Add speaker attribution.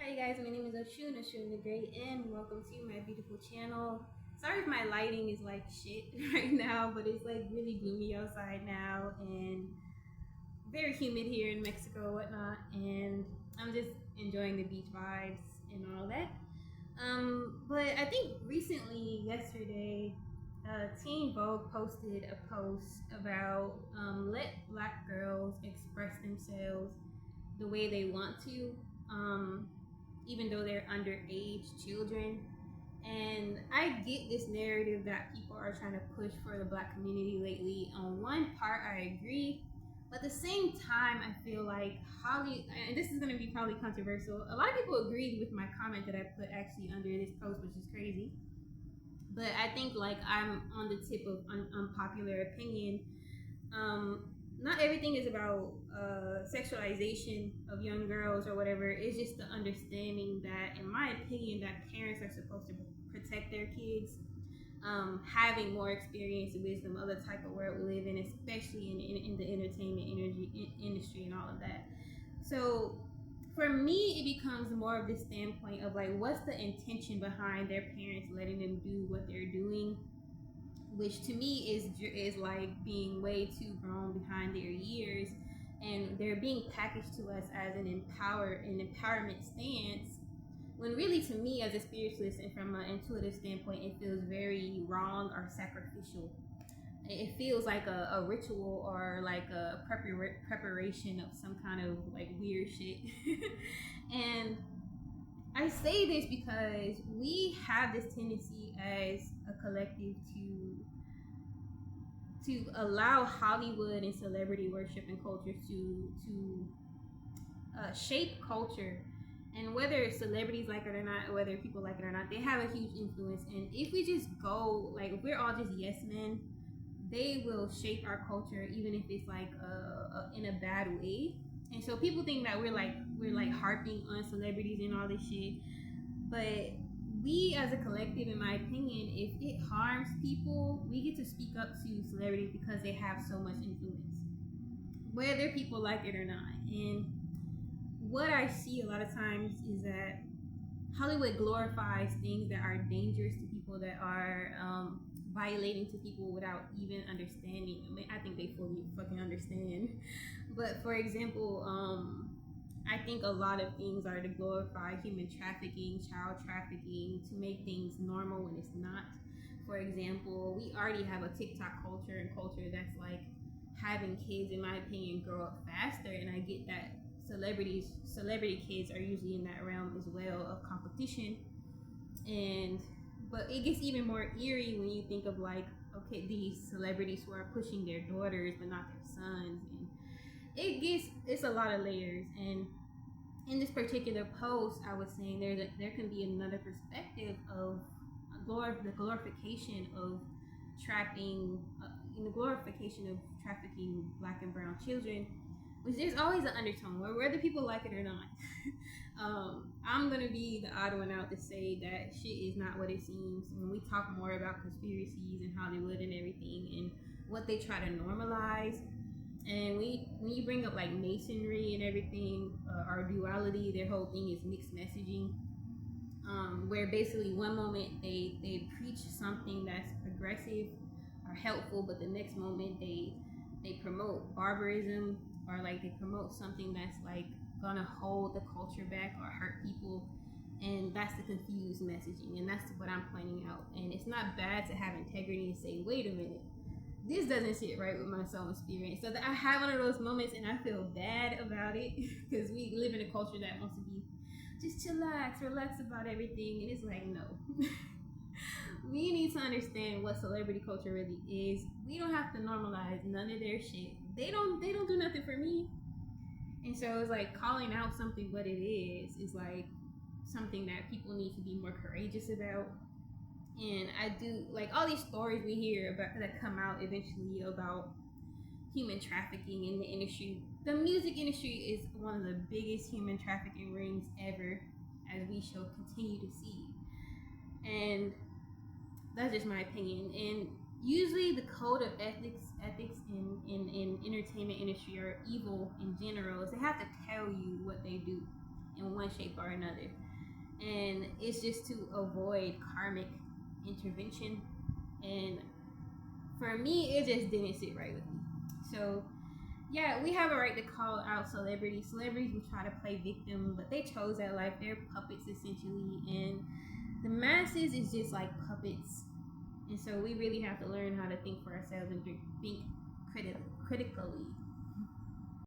Speaker 1: Hi guys, my name is Oshun the Great, and welcome to my beautiful channel. Sorry if my lighting is like shit right now, but it's like really gloomy outside now and very humid here in Mexico, whatnot, and I'm just enjoying the beach vibes and all that. But I think recently, yesterday, Teen Vogue posted a post about let black girls express themselves the way they want to. Um, Even though they're underage children. And I get this narrative that people are trying to push for the black community lately. On one part, I agree. But at the same time, I feel like Holly, and this is going to be probably controversial. A lot of people agreed with my comment that I put actually under this post, which is crazy. But I think like I'm on the tip of unpopular opinion. um, Not everything is about sexualization of young girls or whatever. It's just the understanding that, in my opinion, that parents are supposed to protect their kids, having more experience and wisdom of the type of world we live in, especially in the entertainment industry and all of that. So for me, it becomes more of this standpoint of like, what's the intention behind their parents letting them do what they're doing, which to me is like being way too grown behind their years, and they're being packaged to us as an empowerment stance, when really to me as a spiritualist and from an intuitive standpoint, it feels very wrong or sacrificial. It feels like a ritual or like a preparation of some kind of like weird shit. And I say this because we have this tendency as a collective to allow Hollywood and celebrity worship and culture to shape culture. And whether celebrities like it or not, or whether people like it or not, they have a huge influence. And if we just go, like, if we're all just yes men, they will shape our culture, even if it's like in a bad way. And so people think that we're like harping on celebrities and all this shit, but we as a collective, in my opinion, if it harms people, we get to speak up to celebrities because they have so much influence, whether people like it or not. And what I see a lot of times is that Hollywood glorifies things that are dangerous to people, that are violating to people without even understanding. I mean, I think they fully fucking understand. But for example, I think a lot of things are to glorify human trafficking, child trafficking, to make things normal when it's not. For example, we already have a TikTok culture and culture that's like having kids, in my opinion, grow up faster. And I get that celebrity kids are usually in that realm as well of competition. And but it gets even more eerie when you think of like, okay, these celebrities who are pushing their daughters but not their sons, and it's a lot of layers. And in this particular post, I was saying there can be another perspective of the glorification of trapping, in the glorification of trafficking black and brown children, which there's always an undertone, whether people like it or not. I'm gonna be the odd one out to say that shit is not what it seems. When we talk more about conspiracies and Hollywood and everything and what they try to normalize, and when you bring up like masonry and everything, our duality, their whole thing is mixed messaging, where basically one moment they preach something that's progressive or helpful, but the next moment they promote barbarism, or like they promote something that's like gonna hold the culture back or hurt people. And that's the confused messaging, and that's what I'm pointing out. And it's not bad to have integrity and say, wait a minute, this doesn't sit right with my soul and spirit. So that I have one of those moments and I feel bad about it because we live in a culture that wants to be just chillax, relax about everything, and it's like, no. We need to understand what celebrity culture really is. We don't have to normalize none of their shit. They don't do nothing for me. And so it's like calling out something what it is like something that people need to be more courageous about. And I do like all these stories we hear about that come out eventually about human trafficking in the industry. The music industry is one of the biggest human trafficking rings ever, as we shall continue to see. And that's just my opinion. And usually the code of ethics in entertainment industry, or evil in general, is they have to tell you what they do. in one shape or another. And it's just to avoid karmic intervention. And for me, it just didn't sit right with me. So yeah, we have a right to call out celebrities. Celebrities will try to play victim, but they chose that life. They're puppets essentially, and the masses is just like puppets. And so we really have to learn how to think for ourselves and think critically.